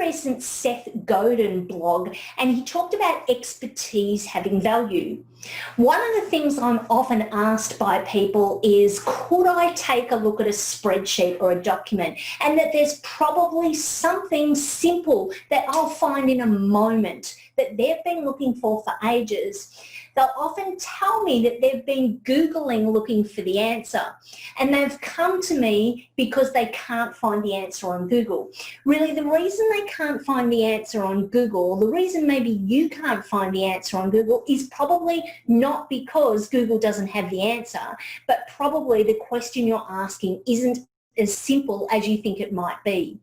recent Seth Godin blog, and he talked about expertise having value. One of the things I'm often asked by people is, could I take a look at a spreadsheet or a document, and that there's probably something simple that I'll find in a moment that they've been looking for ages. They'll often tell me that they've been Googling looking for the answer, and they've come to me because they can't find the answer on Google. Really, the reason they can't find the answer on Google, the reason maybe you can't find the answer on Google, is probably not because Google doesn't have the answer, but probably the question you're asking isn't as simple as you think it might be.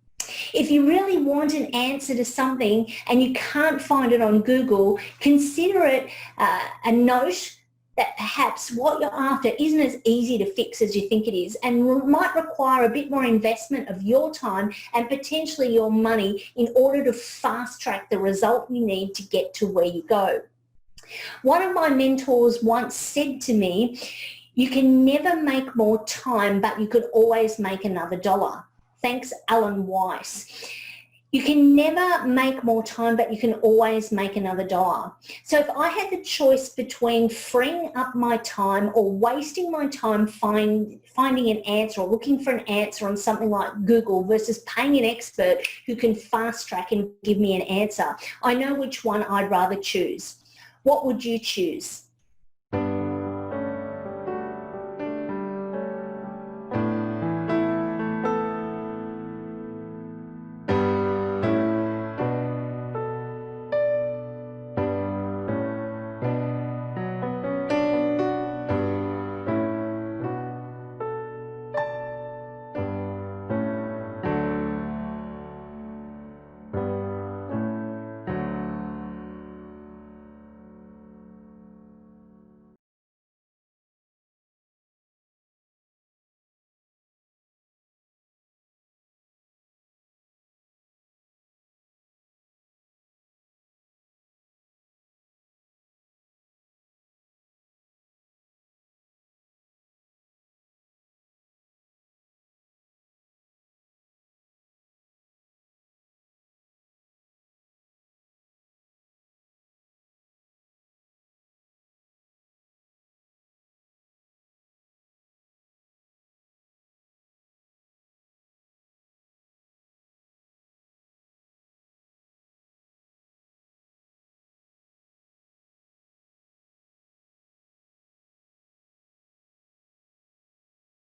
If you really want an answer to something and you can't find it on Google, consider it a note that perhaps what you're after isn't as easy to fix as you think it is, and might require a bit more investment of your time and potentially your money in order to fast track the result you need to get to where you go. One of my mentors once said to me, "You can never make more time, but you could always make another dollar." Thanks, Alan Weiss. You can never make more time, but you can always make another dollar. So if I had the choice between freeing up my time or wasting my time finding an answer or looking for an answer on something like Google versus paying an expert who can fast track and give me an answer, I know which one I'd rather choose. What would you choose?